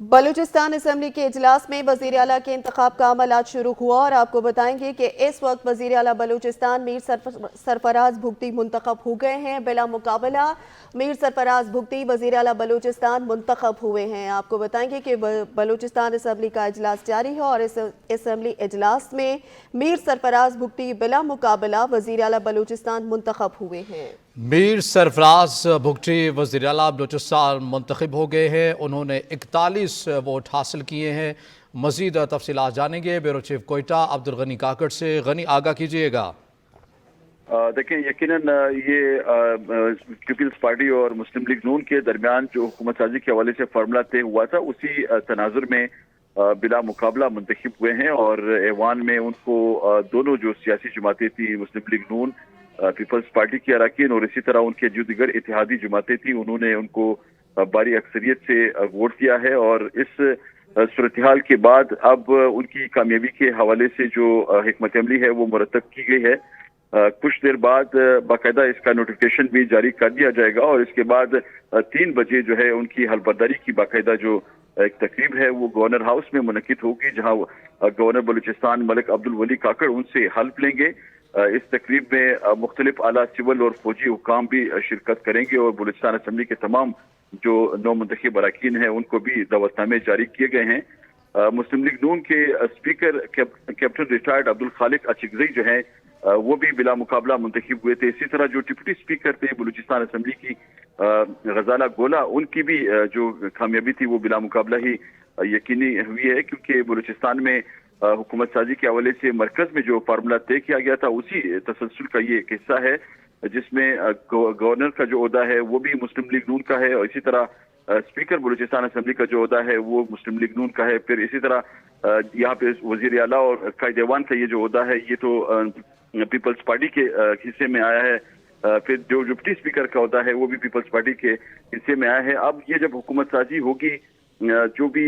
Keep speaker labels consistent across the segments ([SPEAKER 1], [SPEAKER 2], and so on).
[SPEAKER 1] Balochistan assembly के इजलास में वज़ीर आला के इंतखाब का अमल आज शुरू हुआ और आपको बताएंगे कि इस वक्त वज़ीर आला बलूचिस्तान मीर सरफराज भुगती मुंतखब हो गए हैं। बिला मुकाबला मीर सरफराज भुगती वज़ीर आला बलूचिस्तान मुंतखब हुए हैं। आपको बताएंगे कि बलूचिस्तान असम्बली का इजलास जारी है और इस असम्बली इजलास में मीर सरफराज भुगती बिला मुकाबला वज़ीर आला बलूचिस्तान मुंतखब हुए हैं।
[SPEAKER 2] मीर सरफराज भुगटी वज़ीर आला बलूचिस्तान मुंतखब हो गए हैं। उन्होंने 41 वोट हासिल किए हैं। मज़ीद तफसीलात जानेंगे ब्यूरो चीफ कोयटा अब्दुल गनी काकड़ से। गनी, आगाह कीजिएगा।
[SPEAKER 3] देखें, यकीनन ये पीपल्स पार्टी और मुस्लिम लीग नून के दरमियान जो हुकूमत साजी के हवाले से फार्मूला तय हुआ था, उसी तनाजुर में बिला मुकाबला मुंतखब हुए हैं और ऐवान में उनको दोनों जो सियासी जमातें थी, मुस्लिम लीग नून, पीपल्स पार्टी के अरकान और इसी तरह उनके जो दीगर इत्तेहादी जमातें थी, उन्होंने उनको भारी अक्सरियत से वोट दिया है। और इस सूरत-ए-हाल के बाद अब उनकी कामयाबी के हवाले से जो हिकमत अमली है वो मुरतब की गई है। कुछ देर बाद बाकायदा इसका नोटिफिकेशन भी जारी कर दिया जाएगा और इसके बाद 3 बजे जो है उनकी हलबर्दारी की बाकायदा जो एक तकरीब है वो गवर्नर हाउस में मुनक्किद होगी, जहां गवर्नर बलूचिस्तान मलिक अब्दुल वली काकड़ उनसे हल्फ लेंगे। इस तकरीब में मुख्तलिफ आला सिविल और फौजी हुकाम भी शिरकत करेंगे और बलूचिस्तान असम्बली के तमाम जो नौ मुंतखब अरकान हैं उनको भी दावतनामे जारी किए गए हैं। मुस्लिम लीग नून के स्पीकर कैप्टन रिटायर्ड अब्दुल खालिक अचिकज़ई जो है वो भी बिला मुकाबला मुंतखब हुए थे। इसी तरह जो डिप्टी स्पीकर थे बलूचिस्तान असम्बली की गजाला गोला, उनकी भी जो कामयाबी थी वो बिला मुकाबला ही यकीनी हुई है, क्योंकि बलूचिस्तान में हुकूमत साजी के हवाले से मरकज में जो फार्मूला तय किया गया था उसी तसलसल का ये एक हिस्सा है, जिसमें गवर्नर का जो ओहदा है वो भी मुस्लिम लीग नून का है और इसी तरह स्पीकर बलूचिस्तान असम्बली का जो ओहदा है वो मुस्लिम लीग नून का है। फिर इसी तरह यहाँ पे वजीर आला और कायद ऐवान का ये जो ओहदा है ये तो पीपल्स पार्टी के हिस्से में आया है। फिर जो डिप्टी स्पीकर का ओहदा है वो भी पीपल्स पार्टी के हिस्से में आया है। अब ये जब हुकूमत साजी होगी, जो भी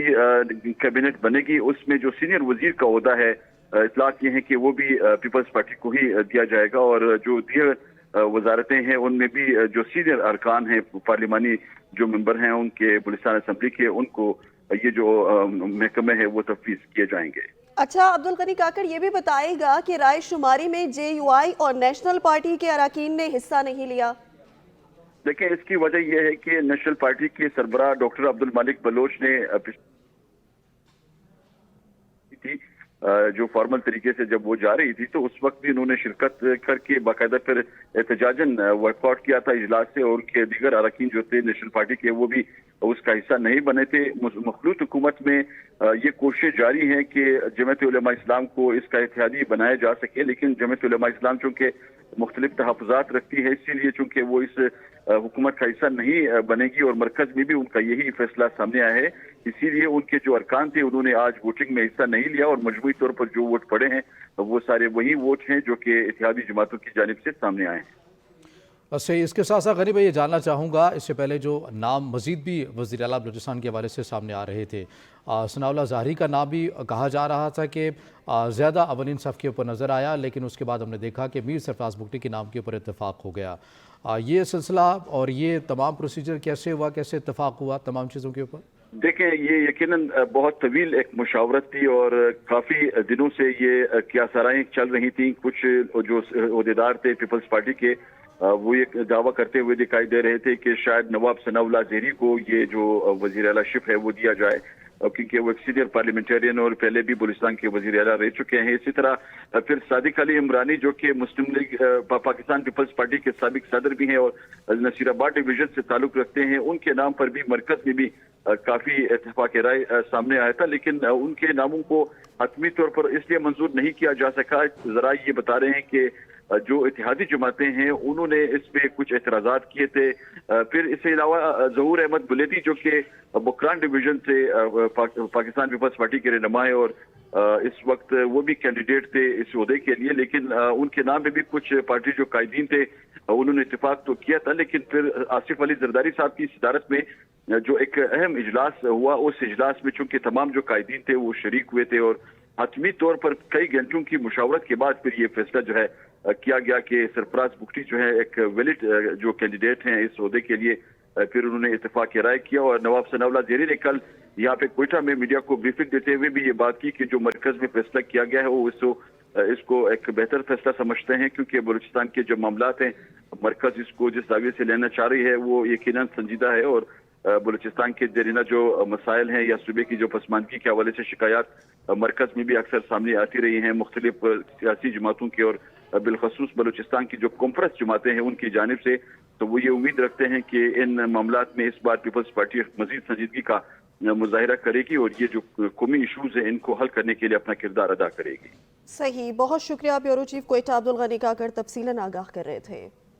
[SPEAKER 3] कैबिनेट बनेगी, उसमें जो सीनियर वजीर का ओहदा है, इतलाक ये है कि वो भी पीपल्स पार्टी को ही दिया जाएगा और जो दीगर वजारतें हैं उनमें भी जो सीनियर अरकान हैं, पार्लिमानी जो मेंबर हैं उनके बलूचिस्तान असम्बली के, उनको ये जो महकमे है वो तफवीज किए जाएंगे।
[SPEAKER 1] अच्छा, अब्दुल गनी काकड़ ये भी बताएगा कि राय शुमारी में JUI और नेशनल पार्टी के अरकान ने हिस्सा नहीं लिया।
[SPEAKER 3] देखिए, इसकी वजह यह है कि नेशनल पार्टी के सरबराह डॉक्टर अब्दुल मालिक बलोच ने थी जो फॉर्मल तरीके से जब वो जा रही थी तो उस वक्त भी उन्होंने शिरकत करके बाकायदा फिर एहतजाजन वर्कआउट किया था इजलास से, और उनके दीगर अरकान जो थे नेशनल पार्टी के वो भी उसका हिस्सा नहीं बने थे। मखलूत हुकूमत में ये कोशिश जारी है कि जमात उलमा इस्लाम को इसका इत्तेहादी बनाया जा सके, लेकिन जमात उलमा इस्लाम चूंकि मुख्तलिफ तहफ़्फ़ुज़ात रखती है, इसीलिए चूंकि वो इस हुकूमत का हिस्सा नहीं बनेगी और मरकज में भी उनका यही फैसला सामने आया है, इसीलिए उनके जो अरकान थे उन्होंने आज वोटिंग में हिस्सा नहीं लिया और मजमूई तौर पर जो वोट पड़े हैं वो सारे वही वोट हैं जो कि इत्तेहादी जमातों की जानिब से सामने आए हैं।
[SPEAKER 2] अच्छा, इसके साथ साथ गनी भाई ये जानना चाहूँगा, इससे पहले जो नाम मज़ीद भी वज़ीर आला बलूचिस्तान के हवाले से सामने आ रहे थे, सनाउल्लाह ज़ाहरी का नाम भी कहा जा रहा था कि ज़्यादा अवलिन सफ़ के ऊपर नज़र आया, लेकिन उसके बाद हमने देखा कि मीर सरफराज भुगटी के नाम के ऊपर इत्तेफाक हो गया। ये सिलसिला और ये तमाम प्रोसीजर कैसे हुआ, कैसे इत्तेफाक हुआ तमाम चीज़ों के ऊपर?
[SPEAKER 3] देखें, ये यकीनन बहुत तवील एक मुशावरत थी और काफ़ी दिनों से ये क्यासाराएँ चल रही थी। कुछ जो ओहदेदार थे पीपल्स पार्टी के वो ये दावा करते हुए दिखाई दे रहे थे कि शायद नवाब सनाउल्लाह ज़हरी को ये जो वज़ीर आला शिप है वो दिया जाए, क्योंकि वो एक सीनियर पार्लियामेंटेरियन और पहले भी बलूचिस्तान के वज़ीर आला रह चुके हैं। इसी तरह फिर सादिक अली इमरानी जो कि मुस्लिम लीग पाकिस्तान पीपल्स पार्टी के साबिक सदर भी हैं और नसीराबाद डिवीजन से ताल्लुक़ रखते हैं, उनके नाम पर भी मरकज़ में भी काफ़ी इत्तेफाक राय सामने आया था, लेकिन उनके नामों को हतमी तौर पर इसलिए मंजूर नहीं किया जा सका। ज़रा ये बता रहे हैं कि जो इत्तेहादी जमातें हैं उन्होंने इस पे कुछ एतराज़ात किए थे। फिर इसके अलावा ज़हूर अहमद बुलेदी जो कि बुकरान डिवीजन से पाकिस्तान पीपल्स पार्टी के रहनुमा है और इस वक्त वो भी कैंडिडेट थे इस ओहदे के लिए, लेकिन उनके नाम में भी कुछ पार्टी जो कायदीन थे उन्होंने इत्तेफाक तो किया था, लेकिन फिर आसिफ अली जरदारी साहब की सदारत में जो एक अहम इजलास हुआ, उस इजलास में चूंकि तमाम जो कायदीन थे वो शरीक हुए थे और हतमी तौर पर कई घंटों की मुशावरत के बाद फिर ये फैसला जो है किया गया कि सरफराज भुगटी जो है एक वैलिड जो कैंडिडेट हैं इस ओहदे के लिए, फिर उन्होंने इत्तेफाक राय किया। और नवाब सनाउल्लाह ज़हरी ने कल यहाँ पे कोयटा में मीडिया को ब्रीफिंग देते हुए भी ये बात की कि जो मरकज में फैसला किया गया है वो इसको एक बेहतर फैसला समझते हैं, क्योंकि बलूचिस्तान के जो मामलात हैं मरकज इसको जिस दावे से लेना चाह रही है वो यकीनन संजीदा है। और बलूचिस्तान के देरीना जो मसाइल हैं या सूबे की जो पसमानदगी के हवाले से शिकायत मरकज में भी अक्सर सामने आती रही हैं मुख्तलिफ सियासी जमातों की और बिलखसूस बलूचिस्तान की जो कॉन्फ्रेंस जमातें हैं उनकी जानिब से। तो वो ये उम्मीद रखते हैं कि इन मामलात में इस बार पीपल्स पार्टी मजीद संजीदगी का मुजाहिरा करेगी और ये जो कौमी इशूज हैं इनको हल करने के लिए अपना किरदार अदा करेगी।
[SPEAKER 1] सही, बहुत शुक्रिया। ब्यूरो चीफ कोयटा अब्दुल गनी काकर तफसीलन आगाह कर रहे थे।